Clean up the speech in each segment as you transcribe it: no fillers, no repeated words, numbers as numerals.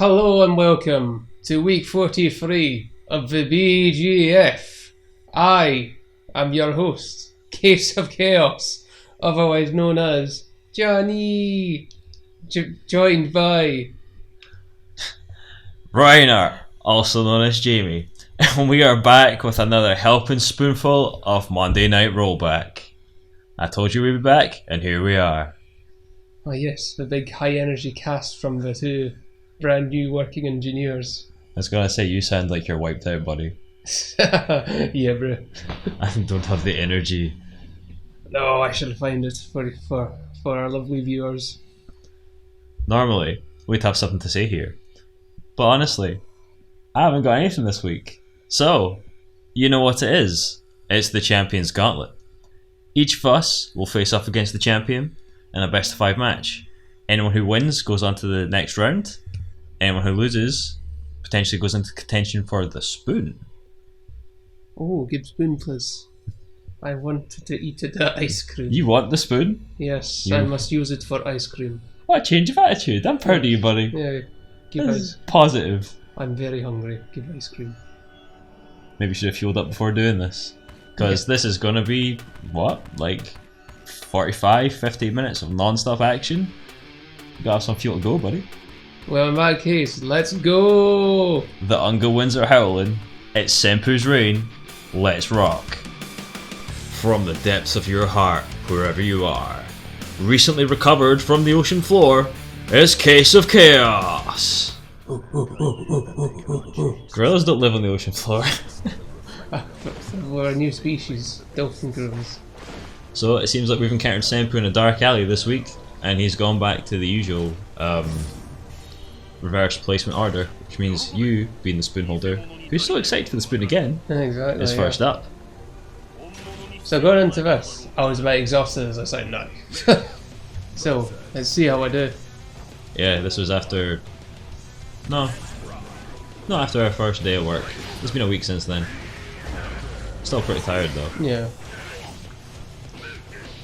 Hello and welcome to week 43 of the BGF. I am your host, Case of Chaos, otherwise known as Johnny, joined by Reinart, also known as Jamie, and we are back with another helping spoonful of Monday Night Rollback. I told you we'd be back, and here we are. oh yes, the big high energy cast from the two brand new working engineers. I was gonna say, you sound like you're wiped out, buddy. Yeah, bro. I don't have the energy. No, I shall find it for our lovely viewers. Normally, we'd have something to say here. But honestly, I haven't got anything this week. So, you know what it is. It's the Champions Gauntlet. Each of us will face off against the champion in a best of 5 match. Anyone who wins goes on to the next round. Anyone who loses potentially goes into contention for the spoon. Oh, give spoon please. I wanted to eat it at ice cream. You want the spoon? Yes, I must use it for ice cream. What a change of attitude. I'm proud of you, buddy. Yeah, give This ice. is positive. I'm very hungry. Give ice cream. Maybe you should have fueled up before doing this. Because this is going to be, what, like 45, 50 minutes of non-stop action? You gotta have some fuel to go, buddy. Well, in that case, let's go! The Unga winds are howling. It's Senpuu's reign. Let's rock. From the depths of your heart, wherever you are, recently recovered from the ocean floor, is Case of Chaos. Gorillas don't live on the ocean floor. We're a new species, dolphin gorillas. So it seems like we've encountered Senpuu in a dark alley this week, and he's gone back to the usual reverse placement order, which means you, being the spoon holder, who's so excited for the spoon again, Exactly. is first up. So going into this, I was about exhausted as I sound now. So, let's see how I do. Yeah, this was after... No, after our first day at work. It's been a week since then. Still pretty tired though. Yeah.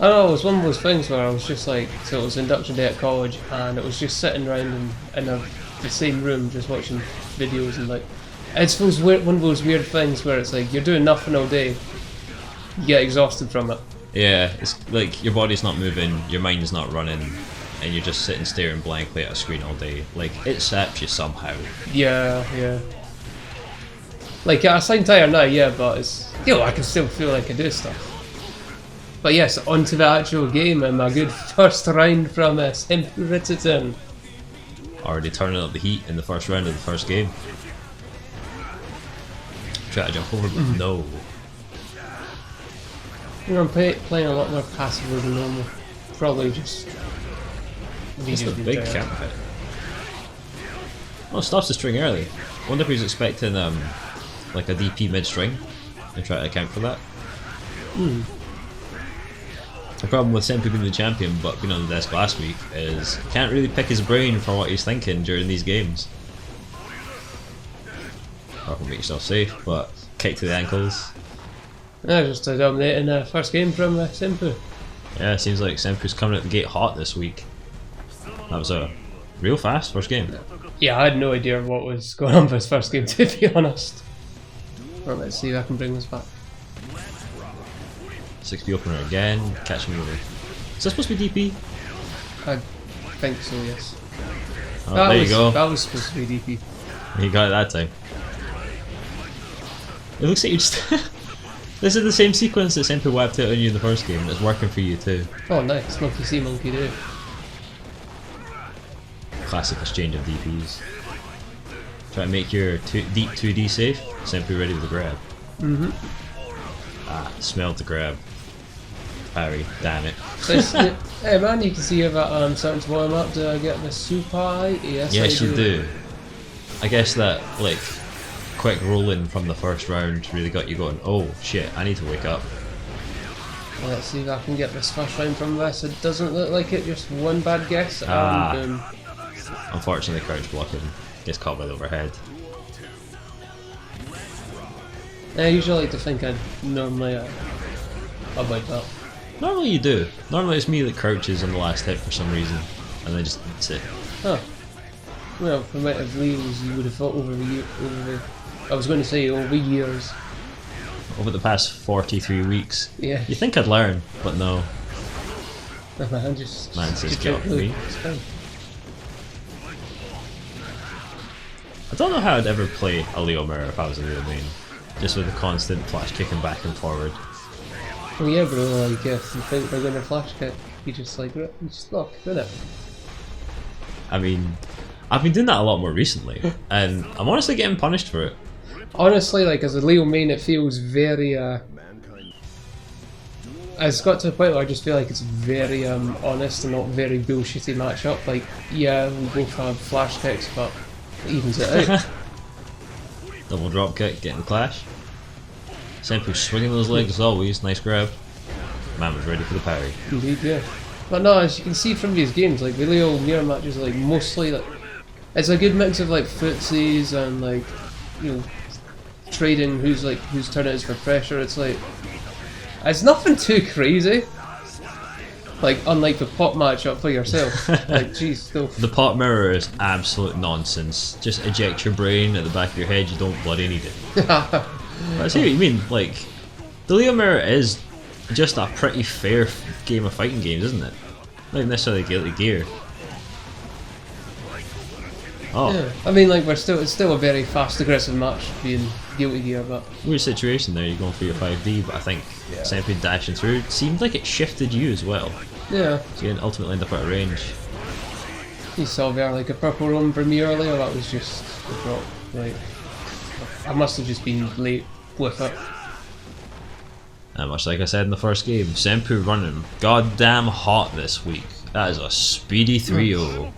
I know, it was one of those things where I was just like, so it was induction day at college, and it was just sitting around in the same room just watching videos and like, it's those weird, one of those weird things where it's like, you're doing nothing all day, you get exhausted from it. Yeah, it's like your body's not moving, your mind's not running, and you're just sitting staring blankly at a screen all day. Like, it saps you somehow. Yeah. Like, I sound tired now, yeah, but it's, I can still feel like I do stuff. But yes, on to the actual game and my good first round from Senpuu. Already turning up the heat in the first round of the first game. Try to jump over, but no. I'm playing a lot more passively than normal. Probably just... It's the big camp hit. Oh, stops the string early. Wonder if he's expecting like a DP mid-string and try to account for that. The problem with Senpuu being the champion but being on the desk last week is can't really pick his brain for what he's thinking during these games. Or make yourself safe, but kick to the ankles. Yeah, just a dominating first game from Senpuu. Yeah, it seems like Senpuu's coming at the gate hot this week. That was a real fast first game. Yeah, I had no idea what was going on for his first game, to be honest. Right, let's see if I can bring this back. 6B opener again, catch me over. Is that supposed to be DP? I think so, yes. Oh, there you go. That was supposed to be DP. You got it that time. It looks like you just... This is the same sequence that Senpuu wiped out on you in the first game, and it's working for you too. Oh nice, monkey see, monkey do. Classic exchange of DPs. Try to make your deep 2D safe, Senpuu ready with the grab. Ah, smelled the grab. Parry, damn it. So hey man, you can see here that starting to warm up. Do I get the super? Yes, Yes, I you do. I guess that, like, quick rolling from the first round really got you going, oh shit, I need to wake up. Well, let's see if I can get this first round from this. It doesn't look like it, just one bad guess and Unfortunately, crouch blocking gets caught by the overhead. I usually like to think I'd normally avoid that. Normally you do. Normally it's me that crouches on the last hit for some reason, and then just hits it. Huh. Well, for amount of Leos you would have thought over I was going to say over years. Over the past 43 weeks. Yeah. You think I'd learn, but no. No, man, just get off me. It's fine. I don't know how I'd ever play a Leo mirror if I was a Leo main. Just with the constant flash kicking back and forward. Well, yeah, bro, like, if you think they're going to flash kick, you just like, you just look, innit? I mean, I've been doing that a lot more recently, and I'm honestly getting punished for it. Honestly, like, as a Leo main, it feels very, it's got to a point where I just feel like it's very, honest and not very bullshitty matchup. Like, yeah, we both have flash kicks, but it evens it out. Double drop kick, getting the clash. Senpuu swinging those legs as always, nice grab. Man was ready for the parry. Indeed, yeah. But no, as you can see from these games, like, the Leo mirror matches are, like, mostly, like, it's a good mix of, like, footsies and, like, you know, trading whose turn it is for pressure. It's like, it's nothing too crazy. Like, unlike the pot matchup for yourself. Like, jeez, no. The pot mirror is absolute nonsense. Just eject your brain at the back of your head, you don't bloody need it. I see what you mean, like, the Leo mirror is just a pretty fair game of fighting games, isn't it? Not even necessarily Guilty Gear. Oh. Yeah. I mean, like, it's still a very fast, aggressive match being Guilty Gear, but... Weird situation there, you're going for your 5D, but I think Senpuu dashing through seemed like it shifted you as well. Yeah. So you ultimately end up out of range. You saw there, like, a purple run from me earlier, that was just a drop. Like, I must have just been late with it. And much like I said in the first game, Senpuu running goddamn hot this week. That is a speedy 3-0.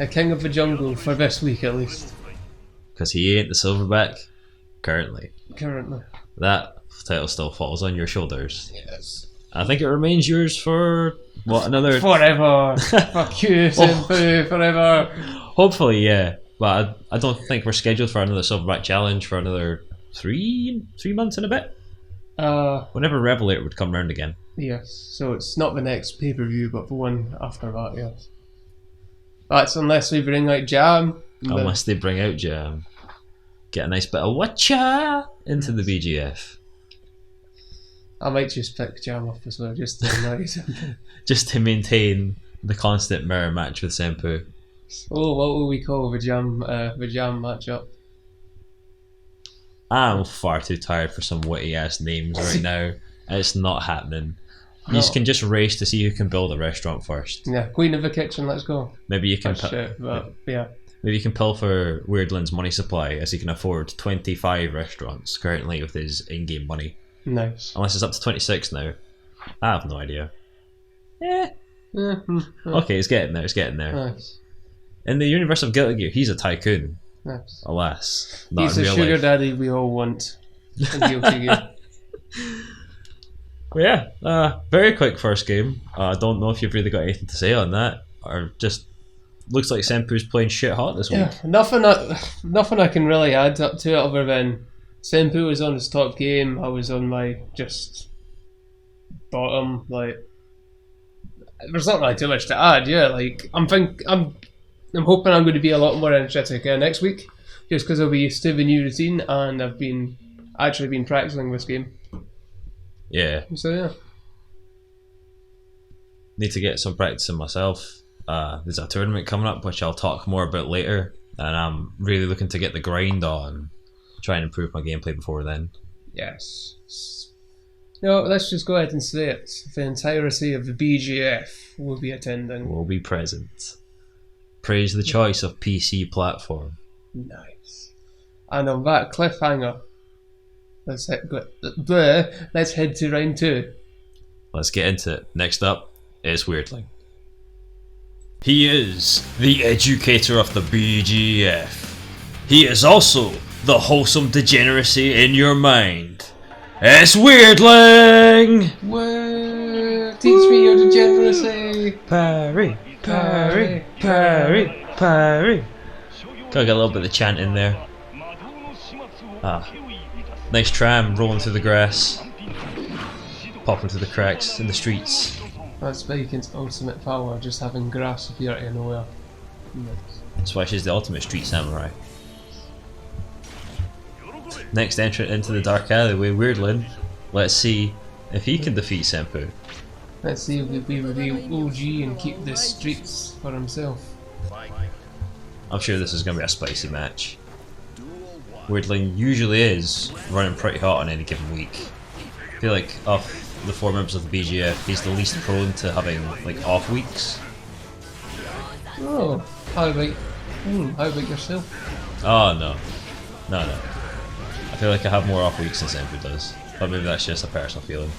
A king of the jungle for this week at least. Because he ain't the silverback currently. Currently. That title still falls on your shoulders. Yes. I think it remains yours for, what, another... Forever! Fuck you, Senpuu, forever! Hopefully, yeah. But I don't think we're scheduled for another silverback challenge for another three months and a bit. Whenever Revelator would come round again. Yes, so it's not the next pay-per-view, but the one after that, yes. That's unless we bring out Jam. Unless they bring out Jam. Get a nice bit of watcha into the BGF. I might just pick Jam up as well, just to annoy him. Just to maintain the constant mirror match with Senpuu. Oh, what will we call the Jam matchup? I'm far too tired for some witty ass names right now. It's not happening. You can just race to see who can build a restaurant first. Yeah, Queen of the Kitchen, let's go. Maybe you can yeah. Maybe you can pill for Weirdling's money supply, as he can afford 25 restaurants currently with his in-game money. Nice. Unless it's up to 26 now. I have no idea. Okay, it's getting there, Nice. In the universe of Guilty Gear, he's a tycoon. Nice. Alas, not He's in the real sugar life. daddy we all want in Guilty Gear. Well, yeah, very quick first game. I don't know if you've really got anything to say on that, or just looks like Senpuu's playing shit hot this week. Yeah, nothing I can really add up to it other than Senpuu was on his top game. I was on my just bottom. Like, there's not really too much to add. Yeah, like I'm hoping I'm going to be a lot more energetic next week, just because I'll be used to the new routine and I've actually been practicing this game. Yeah. So yeah. Need to get some practice in myself. There's a tournament coming up which I'll talk more about later, and I'm really looking to get the grind on, try and improve my gameplay before then. Yes. No, let's just go ahead and say it. The entirety of the BGF will be attending. Will be present. Praise the choice of PC platform. Nice. And on that cliffhanger, let's head to round 2. Let's get into it. Next up is Weirdling. He is the educator of the BGF. He is also the wholesome degeneracy in your mind. It's Weirdling! Teach me your degeneracy! Parry, parry, parry, parry. Gotta get a little bit of the chant in there. Nice tram rolling through the grass, popping through the cracks in the streets. That's Viking's ultimate power, just having grass appear out of nowhere. Nice. That's why she's the ultimate street samurai. Next entrant into the dark alleyway, Weirdling. Let's see if he can defeat Senpuu. Let's see if he'll be the OG and keep the streets for himself. I'm sure this is going to be a spicy match. Weirdling usually is running pretty hot on any given week. I feel like of the 4 members of the BGF, he's the least prone to having like off weeks. Oh, how about yourself? Oh no. No. I feel like I have more off weeks than Senpuu does. But maybe that's just a personal feeling.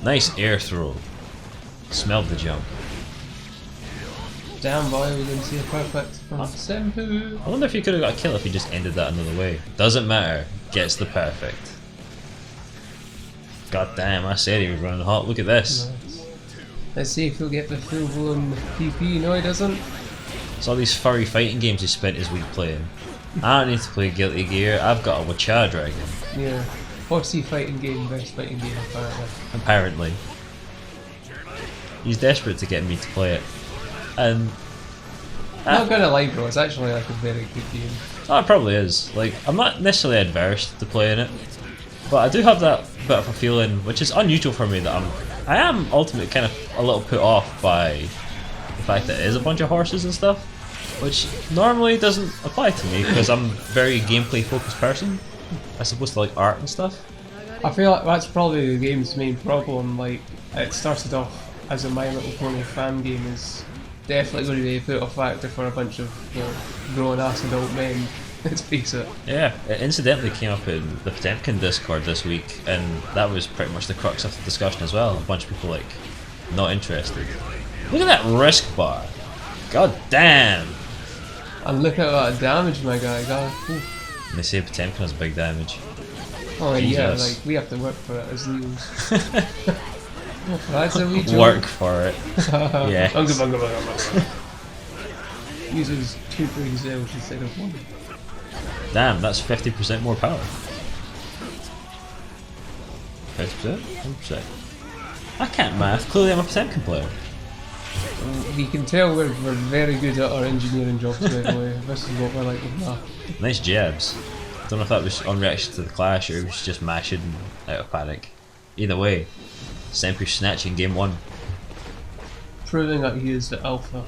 Nice air throw. Smelled the jump. Damn boy, we're going to see a perfect from Senpuu. I wonder if he could have got a kill if he just ended that another way. Doesn't matter. Gets the perfect. God damn, I said he was running hot. Look at this. Nice. Let's see if he'll get the full blown PP. No, he doesn't. It's all these furry fighting games he spent his week playing. I don't need to play Guilty Gear. I've got a Wacha Dragon. Yeah. Horsey fighting game, best fighting game apparently. Apparently. He's desperate to get me to play it. And Not gonna lie bro, it's actually like a very good game. oh, it probably is. Like, I'm not necessarily adverse to playing it, but I do have that bit of a feeling, which is unusual for me, that I am ultimately kind of a little put off by the fact that it is a bunch of horses and stuff, which normally doesn't apply to me because I'm a very gameplay focused person as opposed to like art and stuff. I feel like that's probably the game's main problem. Like, it started off as a My Little Pony fan game, is definitely going to be a put off factor for a bunch of grown ass adult men. Let's face it. Yeah, it incidentally came up in the Potemkin Discord this week, and that was pretty much the crux of the discussion as well. A bunch of people like not interested. Look at that risk bar. God damn. And look at that damage, my guy. God. And they say Potemkin has big damage. Oh yeah, Jesus. like we have to work for it as Leos. That's a wee joke. Work for it. Yeah. Uses 2 brain cells instead of 1. Damn, that's 50% more power. 50%? 100%. I can't math. Clearly I'm a Potemkin player. You can tell we're very good at our engineering jobs, by the way. This is what we're like with math. Nice jabs. Don't know if that was on reaction to the clash or it was just mashing out of panic. Either way, Senpuu snatching game 1. Proving that he is the alpha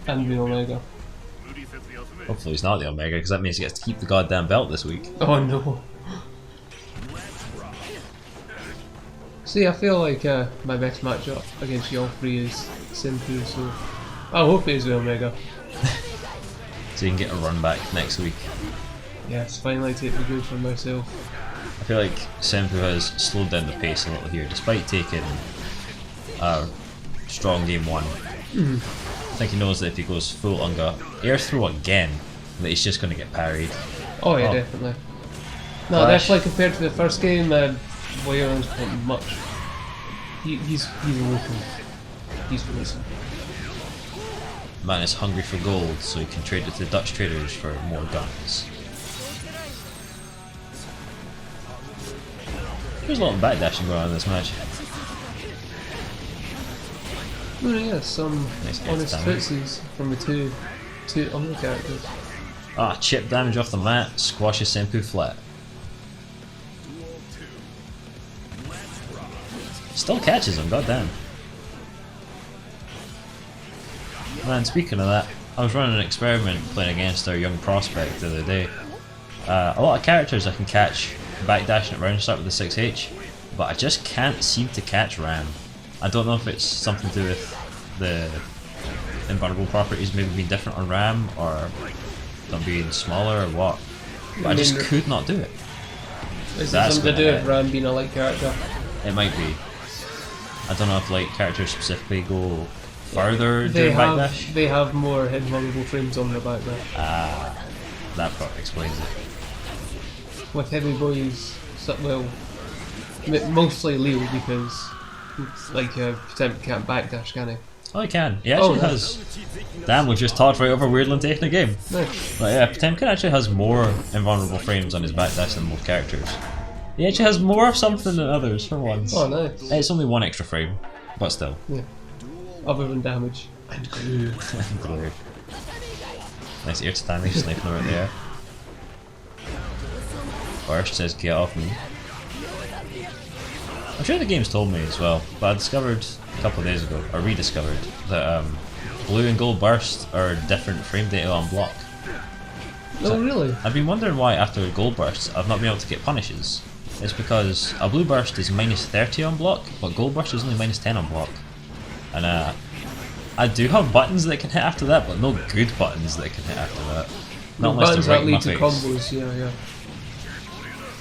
and the omega. Hopefully he's not the Omega, because that means he gets to keep the goddamn belt this week. Oh no. See, I feel like my best matchup against y'all 3 is Senpuu, so I hope he's the omega. So you can get a run back next week. Yes, finally take the good for myself. I feel like Senpuu has slowed down the pace a little here, despite taking a strong game 1. I think he knows that if he goes full Unga, air throw again, that he's just going to get parried. Oh yeah, definitely. No, Clash. definitely compared to the first game, Weirdling's not much. He's local. He's racing. Man is hungry for gold, so he can trade it to the Dutch traders for more guns. There's a lot of backdashing going on in this match. Oh yeah, some Nice honest damage. footsies from the two other characters. Ah, chip damage off the mat, squashes Senpuu flat. Still catches him, goddamn. Man, speaking of that, I was running an experiment playing against our young prospect the other day. A lot of characters I can catch backdashing at round start with the 6H, but I just can't seem to catch Ram. I don't know if it's something to do with the invulnerable properties maybe being different on Ram, or them being smaller, or what. But I just could not do it. Is That's it something to do gonna with hit. Ram being a light character? It might be. I don't know if light characters specifically go further during backdash. They have more invulnerable frames on their backdash. Ah, that probably explains it. With heavy boys, well, mostly Leo because like Potemkin can't backdash, can he? Oh, he can. He actually has. Damn, we've just talked right over Weirdling taking a game. Nice. But yeah, Potemkin actually has more invulnerable frames on his backdash than most characters. He actually has more of something than others for once. Oh, nice. It's only 1 extra frame, but still. Yeah. Other than damage and glue. Glue. Nice air tatami, sniping over there. Burst says get off me. I'm sure the game's told me as well, but I discovered a couple of days ago, or rediscovered, that blue and gold burst are different frame data on block. Oh really? I've been wondering why after gold bursts I've not been able to get punishes. It's because a blue burst is minus 30 on block, but gold burst is only minus 10 on block. And I do have buttons that can hit after that, but no good buttons that can hit after that. Not unless buttons they're right that in my lead to face. combos, yeah.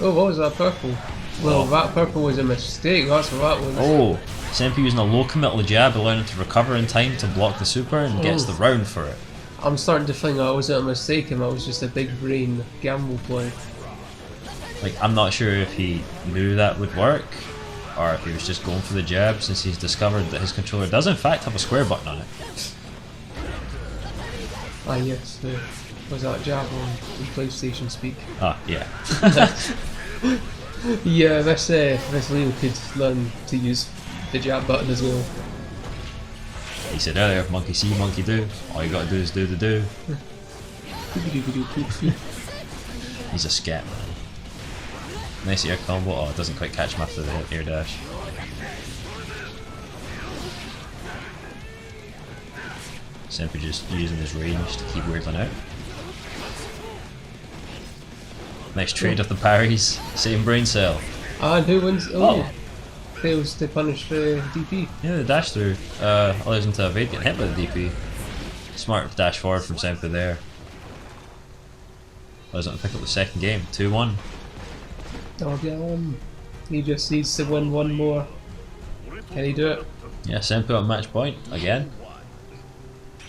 Oh, what was that purple? Well, that purple was a mistake, that's what that was. Oh, Senpuu using a low committal jab, allowing him to recover in time to block the super and gets the round for it. I'm starting to think that wasn't a mistake and that was just a big brain gamble play. Like, I'm not sure if he knew that would work, or if he was just going for the jab since he's discovered that his controller does in fact have a square button on it. Ah yes, was that jab on PlayStation speak? Ah, yeah. Yeah, this Leo could learn to use the jab button as well. He said earlier, monkey see, monkey do. All you gotta do is do the do. He's a scat man. Nice air combo. Oh, it doesn't quite catch him after the air dash. Senpuu just using his range to keep Weirdling out. Nice trade of the parries. Same brain cell. And who wins? Oh, fails to punish the DP. Yeah, the dash through allows him to evade getting hit by the DP. Smart dash forward from Senpuu there. Allows him to pick up the second game. 2-1. Oh yeah, he just needs to win one more. Can he do it? Yeah, Senpuu on match point again.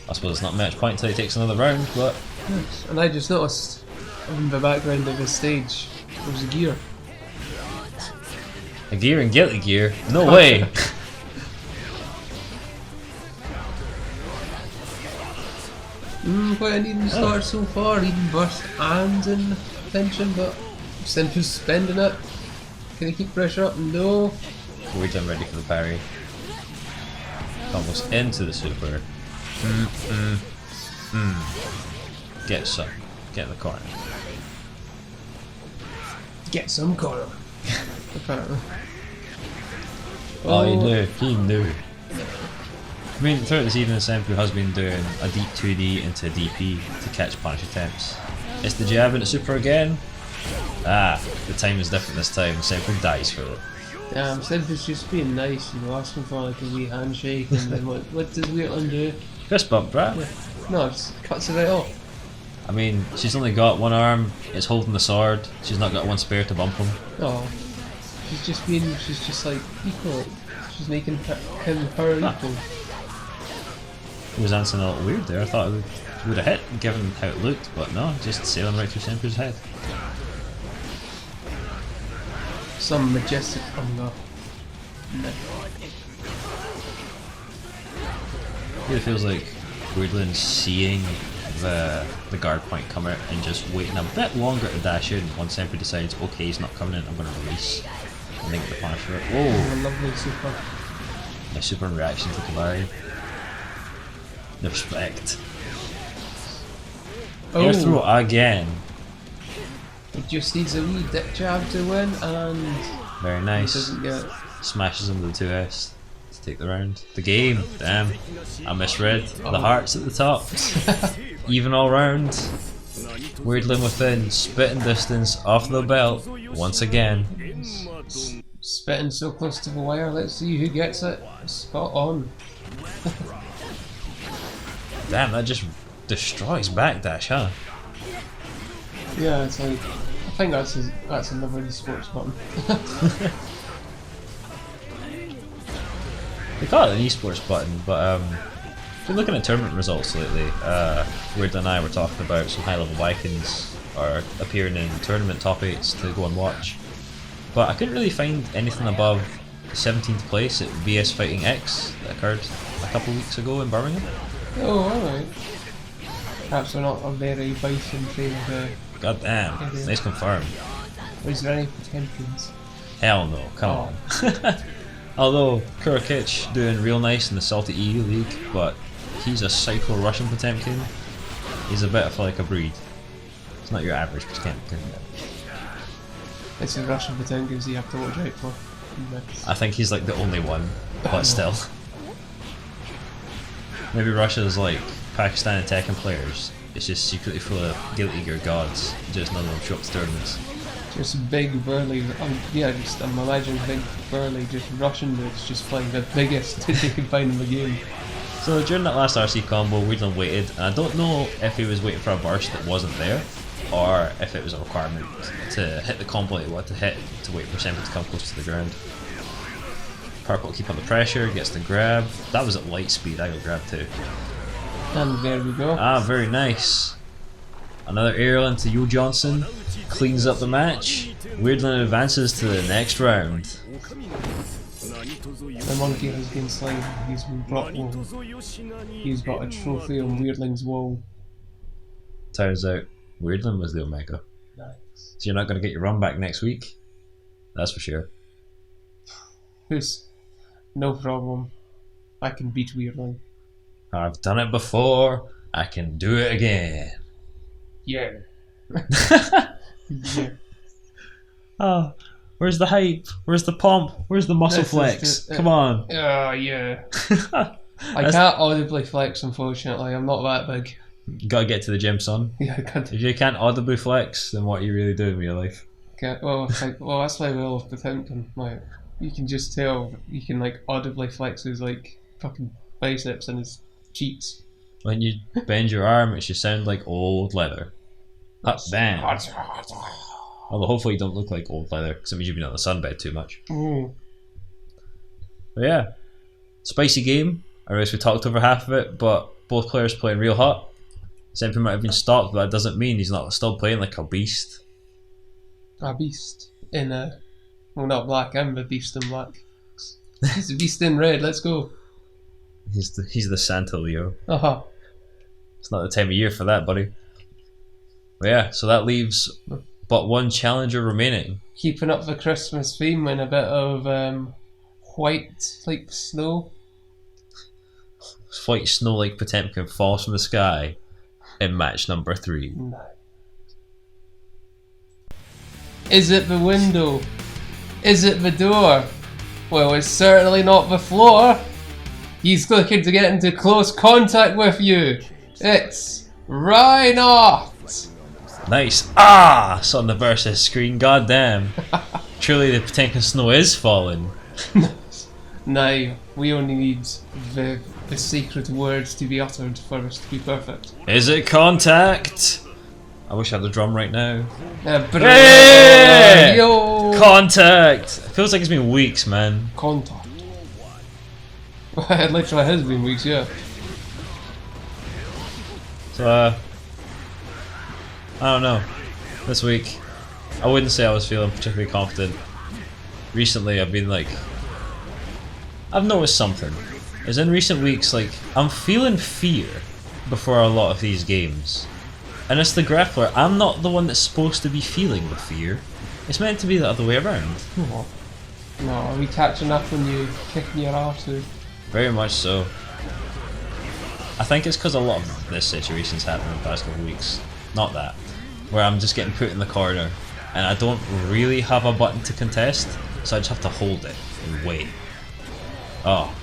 I suppose it's not match point until he takes another round, but Yes. And I just noticed in the background of his stage there's a gear. a gear and Guilty Gear? No way! Quite an even start so far, even burst and in tension, but Senpuu's spending it. Can he keep pressure up? No. Weirdling ready for the parry. Almost into the super. Get some. Get in the corner. Get some corner. Apparently. Oh, he knew. He knew. I mean, throughout this evening, Senpuu has been doing a deep 2D into a DP to catch punish attempts. It's the jab into super again. Ah, the time is different this time. Senpuu dies for it. Senpuu's just being nice, asking for like a wee handshake, and then what does Weirdling do? Fist bump, right? Yeah. No, it just cuts it right off. I mean, she's only got one arm, it's holding the sword, she's not got one spare to bump him. Oh, she's just like equal. She's making him her equal. It was answering a little weird there. I thought it would have hit given how it looked, but no, just sailing right through Senpuu's head. Some majestic no. It feels like Weirdling seeing the guard point come out and just waiting a bit longer to dash in once Senpuu decides, okay, he's not coming in, I'm going to release. And then get the punish for it. Whoa! Oh, lovely super. A super reaction to Kabari. The respect. Air throw again. He just needs a wee dick jab to win, and Very nice. he doesn't get. Smashes into the 2S to take the round. The game, damn. I misread. The hearts at the top. Even all round. Weirdling within, spitting distance off the belt once again. Spitting so close to the wire, let's see who gets it. Spot on. Damn, that just destroys backdash, huh? Yeah, it's like, I think that's another esports button. They call it an esports button, but been looking at tournament results lately. Weirdling and I were talking about some high level Vikings are appearing in tournament top 8s to go and watch. But I couldn't really find anything above 17th place at VS Fighting X that occurred a couple of weeks ago in Birmingham. Oh, alright. Perhaps they're not a very bison trained. God damn, nice confirm. Was there any Potemkins? Hell no, come on. Although Kurokic doing real nice in the Salty EU League, but he's a psycho Russian Potemkin. He's a bit of like a breed. It's not your average Potemkin. It's a Russian Potemkins you have to watch out for. I think he's like the only one, but still. Maybe Russia's like Pakistan and Tekken players. It's just secretly full of Guilty Gear gods. Just none of them show up to tournaments. Just big burly, I'm imagining big burly, just Russian dudes just playing the biggest that they can find in the game. So during that last RC combo, Weirdling waited, and I don't know if he was waiting for a burst that wasn't there, or if it was a requirement to hit the combo that he wanted to hit to wait for Senpuu to come close to the ground. Purple keep on the pressure, gets the grab. That was at light speed, I got grab too. And there we go. Ah, very nice. Another aerial into Yo Johnson, cleans up the match. Weirdling advances to the next round. The monkey has been slain, he's been brought home. He's got a trophy on Weirdling's wall. Turns out, Weirdling was the Omega. Nice. So you're not going to get your run back next week? That's for sure. No problem. I can beat Weirdling. I've done it before, I can do it again. Yeah. Yeah. Oh, where's the hype? Where's the pomp? Where's the muscle flex? Come on. Oh, yeah. I can't audibly flex, unfortunately. I'm not that big. You gotta get to the gym, son. Yeah, I can't. If you can't audibly flex, then what are you really doing with your life? Well, that's why Will of Potemkin. Like, you can just tell he can like audibly flex his like fucking biceps and his cheeks. When you bend your arm, it should sound like old leather. Damn. Although hopefully you don't look like old leather, because it means you've been on the sunbed too much. Mm. But yeah, spicy game. I realize we talked over half of it, but both players playing real hot. Senpuu might have been stopped, but that doesn't mean he's not still playing like a beast. A beast in well, not black. I'm a beast in black. He's a beast in red. Let's go. He's the Santa Leo. Uh-huh. It's not the time of year for that, buddy. But yeah, so that leaves but one challenger remaining. Keeping up the Christmas theme in a bit of white like snow. White snow like Potemkin falls from the sky in match number 3. No. Is it the window? Is it the door? Well, it's certainly not the floor. He's looking to get into close contact with you. It's Reinart. Nice. Ah! Saw on the versus screen. Goddamn. Truly, the Potemkin snow is falling. Now, we only need the secret words to be uttered for us to be perfect. Is it contact? I wish I had the drum right now. Hey! Yo! Contact! It feels like it's been weeks, man. Contact. It literally has been weeks, yeah. So, I don't know. This week, I wouldn't say I was feeling particularly confident. Recently, I've been like, I've noticed something. As in recent weeks, like, I'm feeling fear before a lot of these games. And it's the grappler. I'm not the one that's supposed to be feeling the fear. It's meant to be the other way around. No, are we catching up when you kicking your arse out? Very much so. I think it's because a lot of this situation's happened in the past couple of weeks. Not that. Where I'm just getting put in the corner and I don't really have a button to contest, so I just have to hold it and wait. Oh,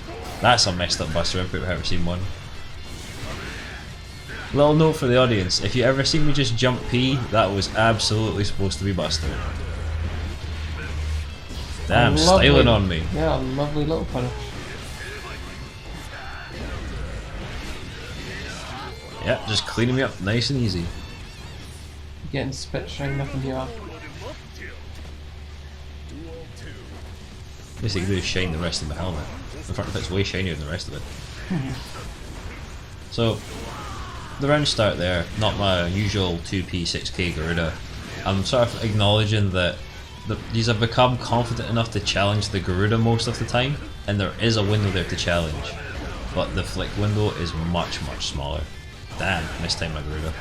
that's a messed up buster input if I've ever seen one. Little note for the audience, if you ever see me just jump P, that was absolutely supposed to be buster. Damn, styling on me. Yeah, a lovely little punish. Yeah, just cleaning me up nice and easy. Getting spit shined up in here. Basically, do is shine the rest of the helmet. In fact, it's way shinier than the rest of it. So, the round start there, not my usual 2p 6k Garuda. I'm sort of acknowledging that these have become confident enough to challenge the Garuda most of the time, and there is a window there to challenge, but the flick window is much, much smaller. Damn, missed time my Garuda.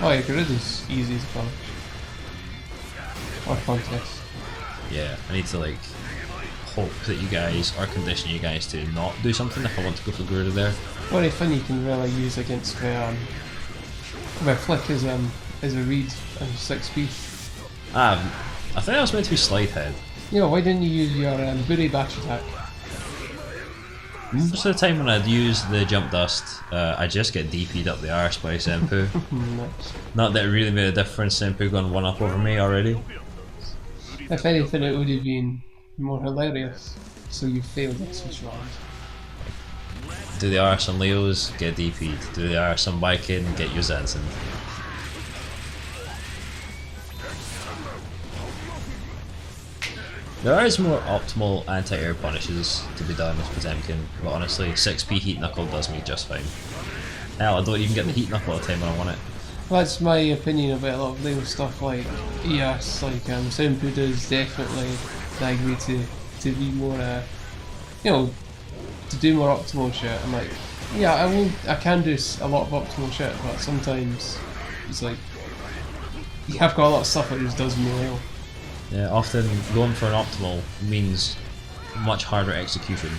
Oh yeah, Garuda's easy to punish. Or contest. Yeah, I need to like hope that you guys, or condition you guys to not do something if I want to go for Garuda there. Only thing you can really use against My flick is a read and 6p. I think that was meant to be slide head. You know, why didn't you use your booty bash attack? Most of the time when I'd use the jump dust, I just get DP'd up the arse by Senpuu. Nice. Not that it really made a difference, Senpuu gone one up over me already. If anything, it would have been more hilarious. So you failed this switch round. Do the arse on Leos, get DP'd. Do the arse on Viking, get your Zenson. There is more optimal anti-air punishes to be done with Potemkin, but honestly, 6p Heat Knuckle does me just fine. Hell, I don't even get the Heat Knuckle at the time when I want it. That's my opinion about a lot of Leo stuff. Like, yes, like Senpuu does definitely nag me to be more, you know, to do more optimal shit. I'm like, yeah, I can do a lot of optimal shit, but sometimes it's like you have got a lot of stuff that just does me well. Yeah, often going for an optimal means much harder execution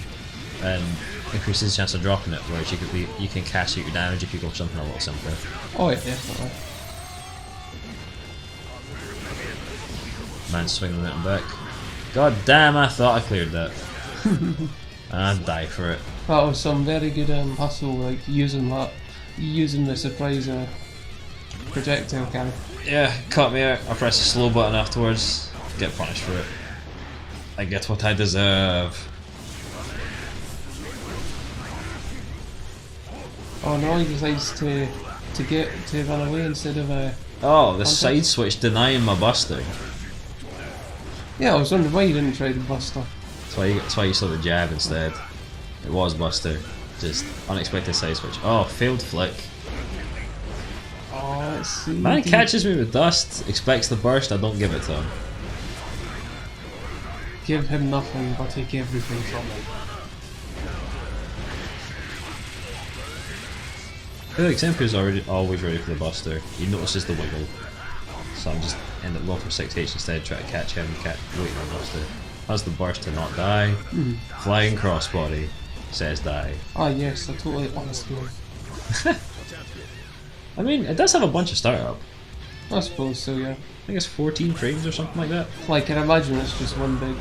and increases the chance of dropping it, whereas you can cash out your damage if you go for something a little simpler. Oh yeah, definitely. Man swinging it back. God damn, I thought I cleared that. And I'd die for it. That was some very good hustle, like using the surprise projectile cannon. Yeah, caught me out. I pressed the slow button afterwards. Get punished for it. I get what I deserve. Oh no, he decides to run away instead of Oh, the side switch denying my buster. Yeah, I was wondering why you didn't try the buster. That's why you saw the jab instead. It was buster. Just unexpected side switch. Oh, failed flick. Oh, let's see. Man catches me with dust, expects the burst, I don't give it to him. Give him nothing, but take everything from him. I feel like Senpu's always ready for the buster. He notices the wiggle. So I'm just end up going for 6H instead, try to catch him, waiting on buster. Has the burst to not die. Flying crossbody. Says die. Ah yes, I totally understand. I mean, it does have a bunch of startup. I suppose so, yeah. I think it's 14 frames or something like that. Like, I imagine it's just one big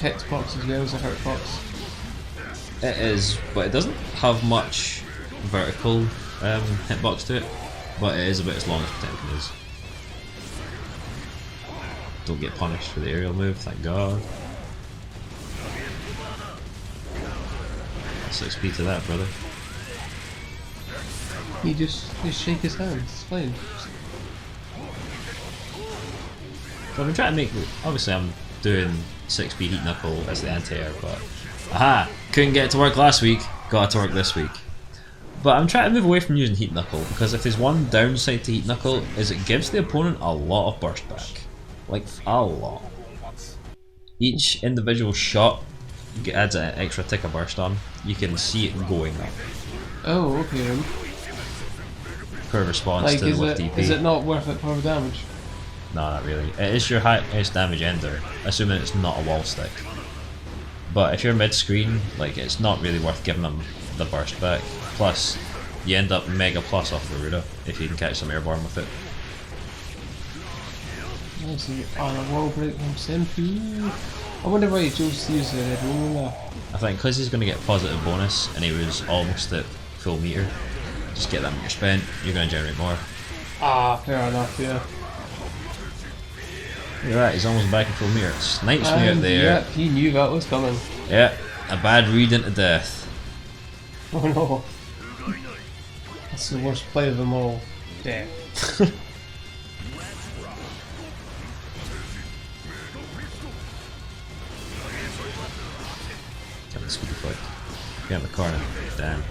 hitbox as well as a hurtbox. It is, but it doesn't have much vertical hitbox to it. But it is about as long as Potemkin is. Don't get punished for the aerial move, thank God. 6p to that, brother. You just shake his hand, it's fine. So I've been trying to make, obviously I'm doing 6p Heat Knuckle as the anti-air, but aha! Couldn't get it to work last week, got it to work this week. But I'm trying to move away from using Heat Knuckle, because if there's one downside to Heat Knuckle, is it gives the opponent a lot of burst back. Like, a lot. Each individual shot adds an extra tick of burst on. You can see it going up. Oh, okay then. Per response Like, to the lift DP. is it not worth it for damage? No, not really. It is your highest damage ender, assuming it's not a wall stick. But if you're mid-screen, like, it's not really worth giving them the burst back. Plus, you end up mega plus off the Ruda if you can catch some airborne with it. I see. On a wall break from Senpuu. I wonder why he chose to use the red room there. I think because he's going to get positive bonus and he was almost at full meter. Just get that meter spent, you're going to generate more. Ah, fair enough, yeah. You're right, he's almost back at full meter. Snipes me out there. Yep, he knew that was coming. Yeah, a bad read into death. Oh no. That's the worst play of them all. Damn. Scoop foot. Behind the corner. Damn.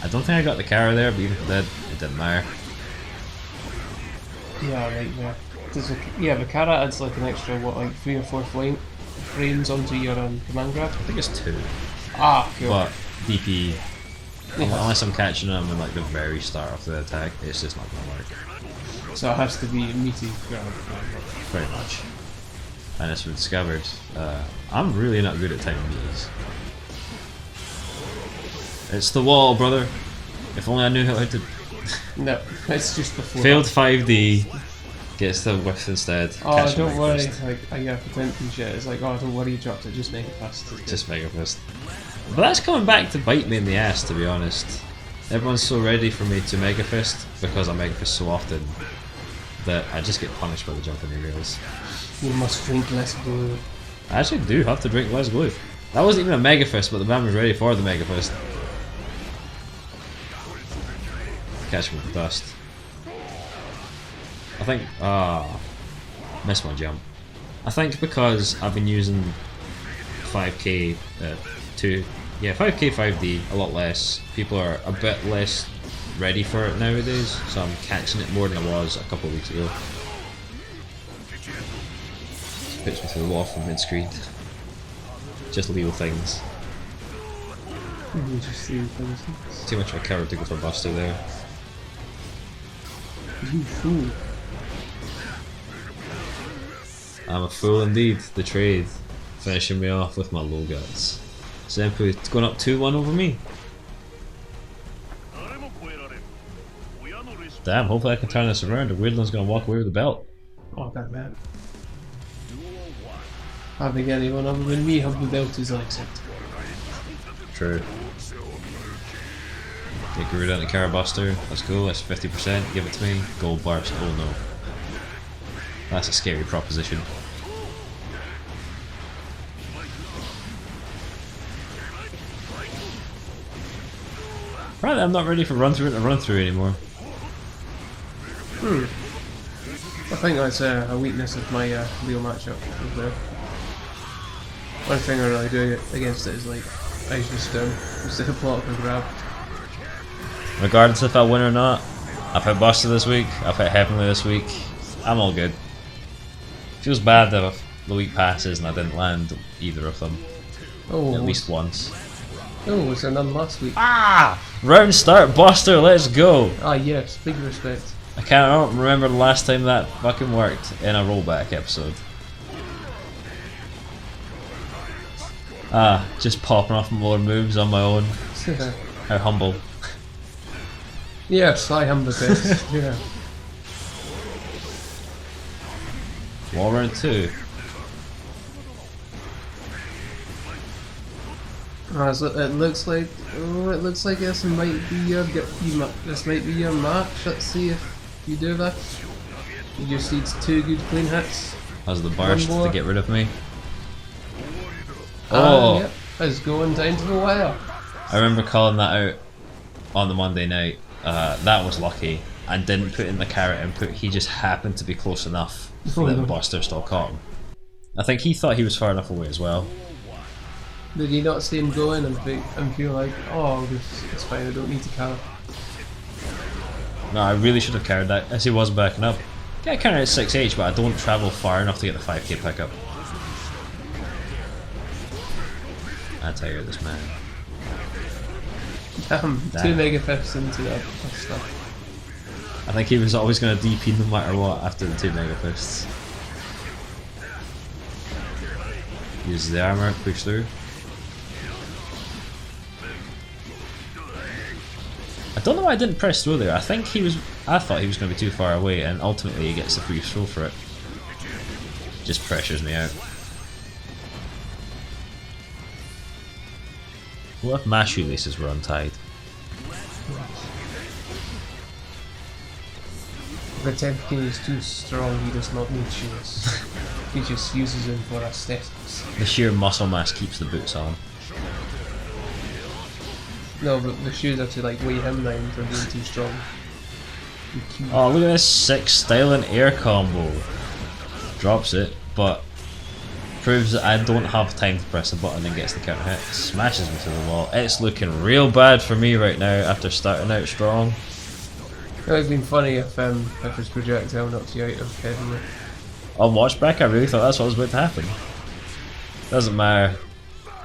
I don't think I got the carry there, but even if I did, it didn't matter. Yeah, right there. Yeah, the Kara adds like an extra, what, like 3 or 4 frames onto your command grab? I think it's 2. Ah, cool. But DP, Yeah. unless I'm catching them in like the very start of the attack, it's just not going to work. So it has to be meaty grab. Pretty much. And as we discovered, I'm really not good at timing these. It's the wall, brother. If only I knew how to No, it's just before. Failed 5D, gets the whiff instead. Oh, Catch don't Mega worry. Fist. Like, I get pretend and shit. It's like, oh, don't worry, you dropped it. Just make it fast. Just Mega Fist. But that's coming back to bite me in the ass, to be honest. Everyone's so ready for me to Mega Fist because I Mega Fist so often that I just get punished by the jumping aerials. You must drink less blue. I actually do have to drink less glue. That wasn't even a Mega Fist, but the man was ready for the Mega Fist. Catch me with dust. I think, missed my jump. I think because I've been using 5k 5k 5D a lot less, people are a bit less ready for it nowadays, so I'm catching it more than I was a couple of weeks ago. Just puts me through the wall from mid-screen. Just little things. Just see things. Too much of a coward to go for Buster there. You fool. I'm a fool indeed. The trade finishing me off with my low guts. Senpuu going up 2-1 over me. Damn, hopefully I can turn this around. The Weirdling's gonna walk away with the belt. Oh, god man. Having anyone other than me have the belt is unacceptable. True. Get Garuda into Carabuster. Let's go. That's 50%. Give it to me. Gold burst. Oh no. That's a scary proposition. Right, I'm not ready for run through and run through anymore. I think that's a weakness of my Leo matchup over there. One thing I really do against it is like, I just hit block and grab. Regardless if I win or not, I've hit Buster this week, I've hit Heavenly this week, I'm all good. Feels bad that the week passes and I didn't land either of them. Oh, At least once. Oh, was there none last week? Ah! Round start, Buster, let's go! Ah yes, big respect. I don't remember the last time that fucking worked in a rollback episode. Ah, just popping off more moves on my own. How humble. Yes, I am the best. Yeah. Wall round 2. As it looks like, this might be your match. Let's see if you do that. You just need 2 good clean hits. Has the burst to get rid of me. Oh! Yep, it's going down to the wire. I remember calling that out on the Monday night. That was lucky. I didn't put in the carrot input, he just happened to be close enough that the Buster still caught him. I think he thought he was far enough away as well. Did you not see him go in and feel like, oh, it's fine, I don't need to carry? No, I really should have carried that as he wasn't backing up. Yeah, I carry at 6H, but I don't travel far enough to get the 5k pickup. I tell you, this man. Damn, 2 mega fists into that stuff. I think he was always going to DP no matter what after the 2 mega fists. Use the armor, push through. I don't know why I didn't press through there. I thought he was going to be too far away, and ultimately he gets the free throw for it. Just pressures me out. What if my shoelaces were untied? If a Temkin is too strong, he does not need shoes. He just uses them for aesthetics. The sheer muscle mass keeps the boots on. No, but the shoes are to like weigh him down for being too strong. Oh, look at this sick style and air combo. Drops it, but proves that I don't have time to press a button and gets the counter hit. Smashes me to the wall. It's looking real bad for me right now after starting out strong. It would have been funny if his projectile knocked you out of heavenly. On watch back, I really thought that's what was about to happen. Doesn't matter.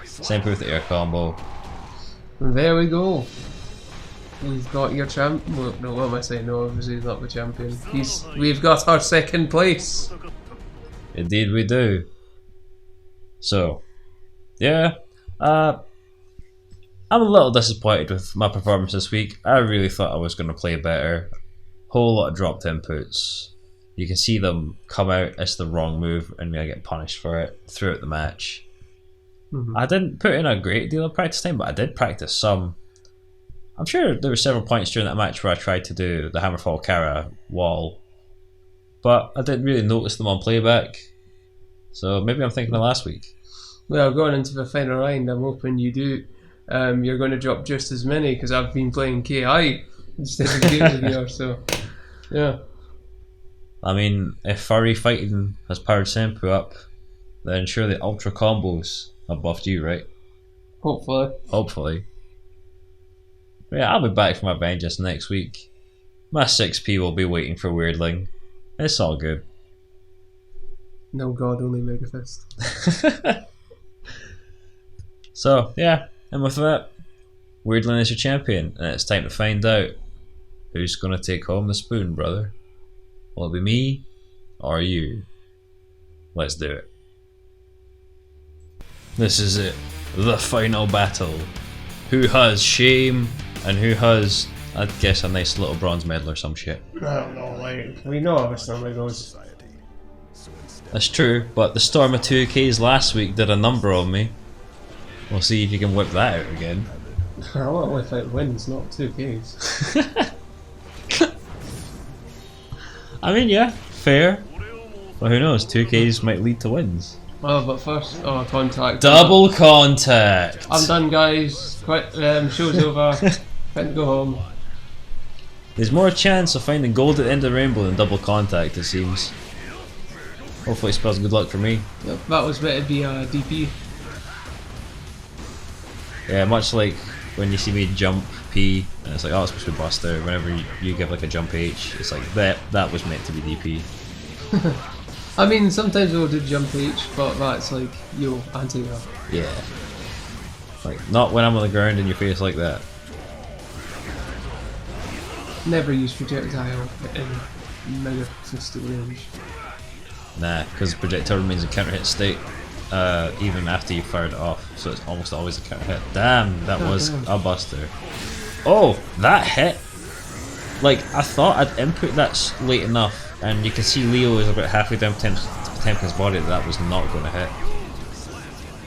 Same with the air combo. And there we go. We've got your champ. Well, no, what am I saying? No, obviously he's not the champion. We've got our 2nd place. Indeed, we do. So, yeah. I'm a little disappointed with my performance this week. I really thought I was going to play better. Whole lot of dropped inputs. You can see them come out, it's the wrong move, and I get punished for it throughout the match. I didn't put in a great deal of practice time, but I did practice some. I'm sure there were several points during that match where I tried to do the Hammerfall Kara wall, but I didn't really notice them on playback. So maybe I'm thinking of last week. Well, going into the final round, I'm hoping you do. You're going to drop just as many because I've been playing KI instead of Games of Gear, so yeah. I mean, if furry fighting has powered Senpuu up, then surely ultra combos have buffed you, right? Hopefully. Hopefully. But yeah, I'll be back for my vengeance next week. My 6p will be waiting for Weirdling. It's all good. No god, only Mega Fist. So, yeah, and with that, Weirdling is your champion, and it's time to find out who's going to take home the spoon, brother. Will it be me or you? Let's do it. This is it, the final battle. Who has shame and who has, I guess, a nice little bronze medal or some shit. I don't know, like, we know how this normally goes. That's true, but the storm of 2Ks last week did a number on me. We'll see if you can whip that out again. I want to whip out wins, not 2Ks. I mean, yeah, fair. But who knows, 2Ks might lead to wins. Oh, but first, contact. Double contact! I'm done, guys. Quit, show's over. Time to go home. There's more chance of finding gold at the end of the rainbow than double contact, it seems. Hopefully it spells good luck for me. Yep, that was meant to be a DP. Yeah, much like when you see me jump P, and it's like, oh, it's supposed to be Buster. Whenever you give like a jump H, it's like, that was meant to be DP. I mean, sometimes we'll do jump H, but that's like, yo, anti-air. Yeah. Like, not when I'm on the ground in your face like that. Never use projectile in Mega Fistal range. Nah, because projectile remains a counter hit state even after you fired it off, so it's almost always a counter hit. Damn, that was a Buster. Oh, that hit! Like, I thought I'd input that late enough, and you can see Leo is about halfway down Potemkin's body that was not going to hit.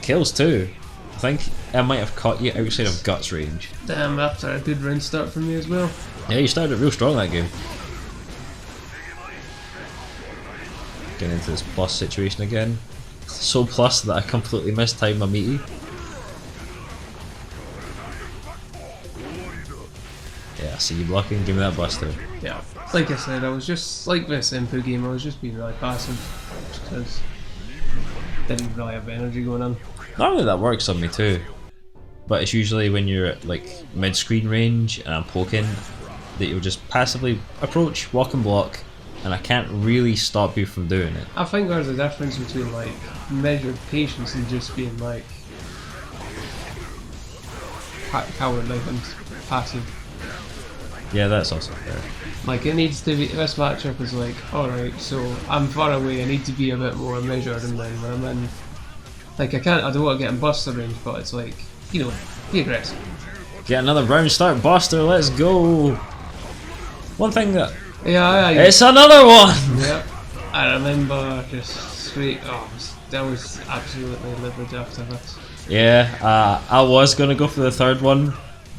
Kills too. I think I might have caught you outside of Guts range. Damn, after a good round start from me as well. Yeah, you started real strong that game. Getting into this plus situation again. So plus that I completely mistimed my meaty. Yeah, I see you blocking, give me that Buster. Yeah, like I said, I was just like this Senpuu game, I was just being really passive because didn't really have energy going on. Normally that works on me too, but it's usually when you're at like mid-screen range and I'm poking that you'll just passively approach, walk and block, and I can't really stop you from doing it. I think there's a difference between like measured patience and just being like cowardly and passive. Yeah, that's also fair. Like it needs to be, this matchup is like, alright, so I'm far away, I need to be a bit more measured, and then when I'm in, like I don't want to get in Buster range, but it's like, you know, be aggressive. Get another round start Buster, let's go! One thing that... Yeah. It's another one! Yep. I remember just straight, that was absolutely livid after this. Yeah, I was gonna go for the third one,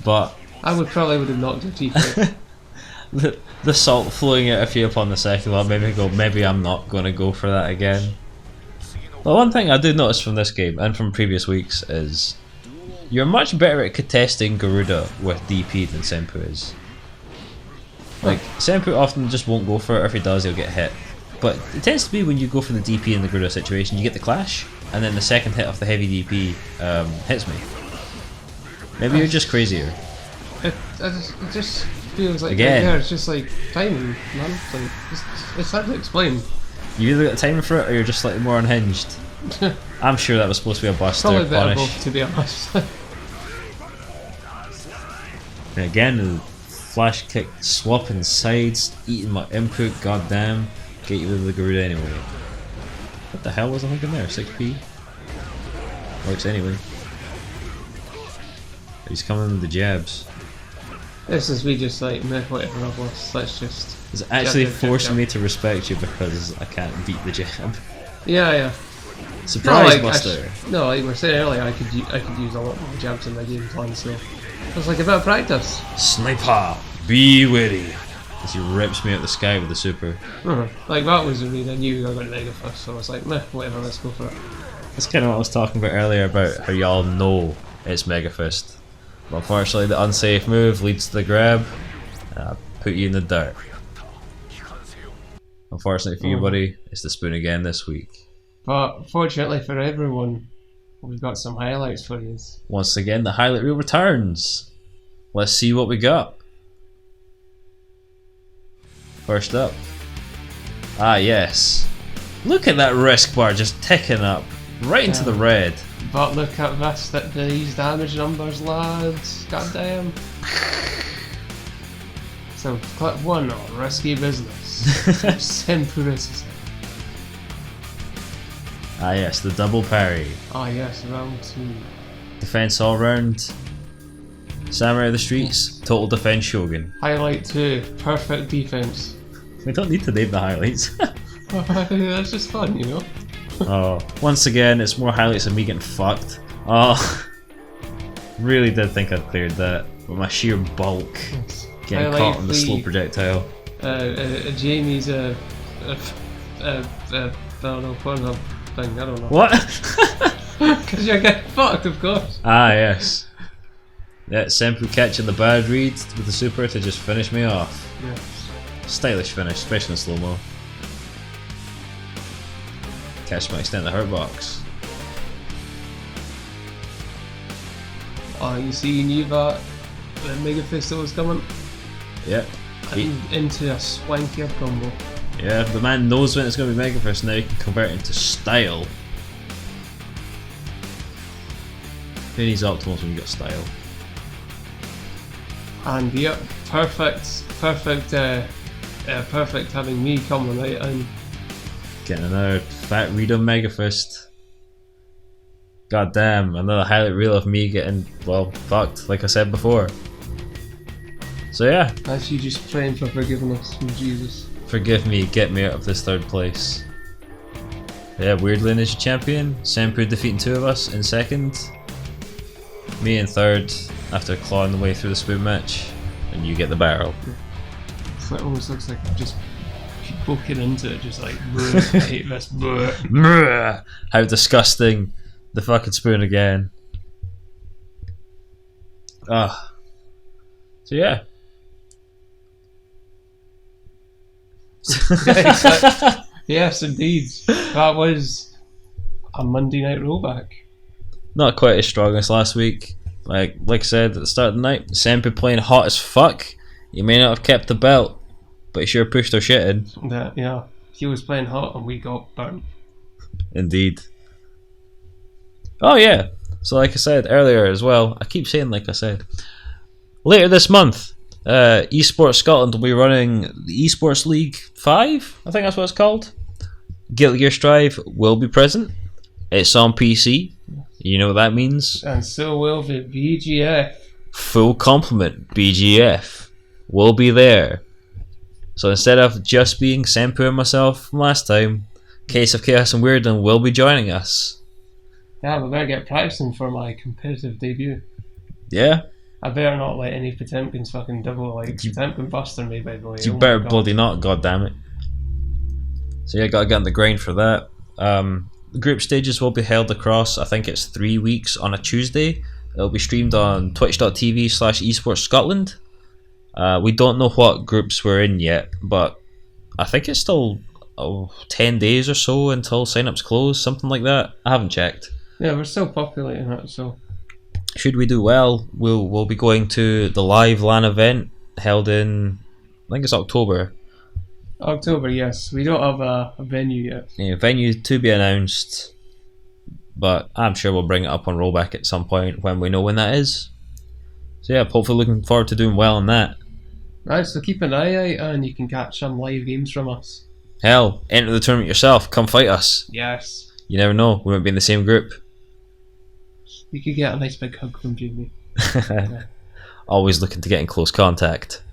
but... I would have knocked your teeth out. the salt flowing out of you upon the second one made me go, maybe I'm not gonna go for that again. But one thing I did notice from this game, and from previous weeks, is you're much better at contesting Garuda with DP than Senpuu is. Like, Senpuu often just won't go for it, or if he does, he'll get hit. But it tends to be when you go for the DP in the Garuda situation, you get the clash, and then the second hit of the heavy DP hits me. Maybe you're just crazier. It just feels like, again, yeah, it's just like timing, man. Like, it's hard to explain. You either got the timing for it, or you're just slightly more unhinged. I'm sure that was supposed to be a Buster Probably a bit of punish. both, to be honest. And again, the flash kick, swapping sides, eating my input, goddamn. Get you with the Garuda anyway. What the hell was I thinking there? 6p? Works anyway. He's coming with the jabs. This is me just like, meh, whatever I've lost, let's just... It's actually jab. forcing me to respect you because I can't beat the jab. Yeah. Surprise, like, Buster! No, like we were saying earlier, I could use a lot more jabs in my game plan, so... It's like a bit of practice. Sniper, be wary! As he rips me out the sky with the super. Like that was the read, I knew I got Mega Fist, so I was like, meh, whatever, let's go for it. That's kind of what I was talking about earlier about how y'all know it's Mega Fist. But unfortunately, the unsafe move leads to the grab. Put you in the dirt. Unfortunately for you, buddy, it's the spoon again this week. But fortunately for everyone, we've got some highlights for you. Once again, the highlight reel returns. Let's see what we got. First up. Ah, yes. Look at that risk bar just ticking up right into the red. But look at this, these damage numbers, lads. Goddamn. So, clip 1 on risky business. Senpuu. Ah, yes, the double parry. Ah, yes, round 2. Defense all round. Samurai of the Streets, total defense shogun. Highlight 2, perfect defense. We don't need to name the highlights. That's just fun, you know? Oh, once again, it's more highlights of me getting fucked. Oh, really did think I'd cleared that, but my sheer bulk getting Highlight caught on the 3, slow projectile. Jamie's I don't know, Pornhub thing, I don't know. What? Because you're getting fucked, of course. Ah, yes. Yeah, Senpuu catching the bad read with the super to just finish me off. Yeah. Stylish finish, especially in slow-mo. Catch my extend the hurt box. Oh, you see, you knew that the Mega Fist was coming? Yep. And into a swankier combo. Yeah, the man knows when it's going to be Mega Fist, now he can convert it into style. Who needs optimals when you got style? And yep, perfect having me coming out and Getting another fat read on Mega Fist. God damn, another highlight reel of me getting, well, fucked, like I said before. So yeah. actually just praying for forgiveness from Jesus. Forgive me, get me out of this third place. Yeah, Weirdling is your champion. Senpuu defeating 2 of us in second. Me in third after clawing the way through the spoon match. And you get the barrel. So it almost looks like I'm just poking into it, just like, I hate this. How disgusting. The fucking spoon again. Ah. So yeah. Yes, indeed. That was a Monday night rollback. Not quite as strong as last week. Like I said at the start of the night, Senpuu playing hot as fuck. He may not have kept the belt, but he sure pushed our shit in. Yeah, he was playing hot and we got burnt. Indeed. Oh yeah. So like I said earlier as well, I keep saying like I said. Later this month, Esports Scotland will be running the Esports League 5, I think that's what it's called. Guilty Gear Strive will be present. It's on PC. You know what that means? And so will the BGF. Full complement BGF will be there. So instead of just being Senpuu and myself from last time, Case of Chaos and Weirdling will be joining us. Yeah, we better get practicing for my competitive debut. Yeah? I better not let any Potemkins fucking double like Potemkin Buster me, by the way. You better bloody not, goddammit. So yeah, gotta get on the grind for that. The group stages will be held across, I think it's 3 weeks on a Tuesday. It'll be streamed on twitch.tv/esportsScotland. We don't know what groups we're in yet, but I think it's still 10 days or so until sign-ups close, something like that. I haven't checked. Yeah, we're still populating it, so... Should we do well, we'll be going to the live LAN event held in, I think it's October. October, yes. We don't have a venue yet. Yeah, venue to be announced, but I'm sure we'll bring it up on Rollback at some point when we know when that is. So yeah, hopefully looking forward to doing well on that. Right, so keep an eye out and you can catch some live games from us. Hell, enter the tournament yourself, come fight us. Yes. You never know, we might be in the same group. You could get a nice big hug from Jamie. Always looking to get in close contact.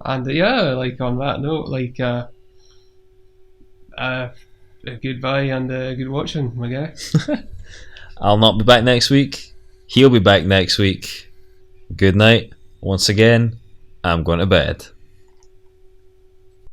And yeah, like on that note, like goodbye and good watching, my guy. I'll not be back next week. He'll be back next week. Good night. Once again, I'm going to bed.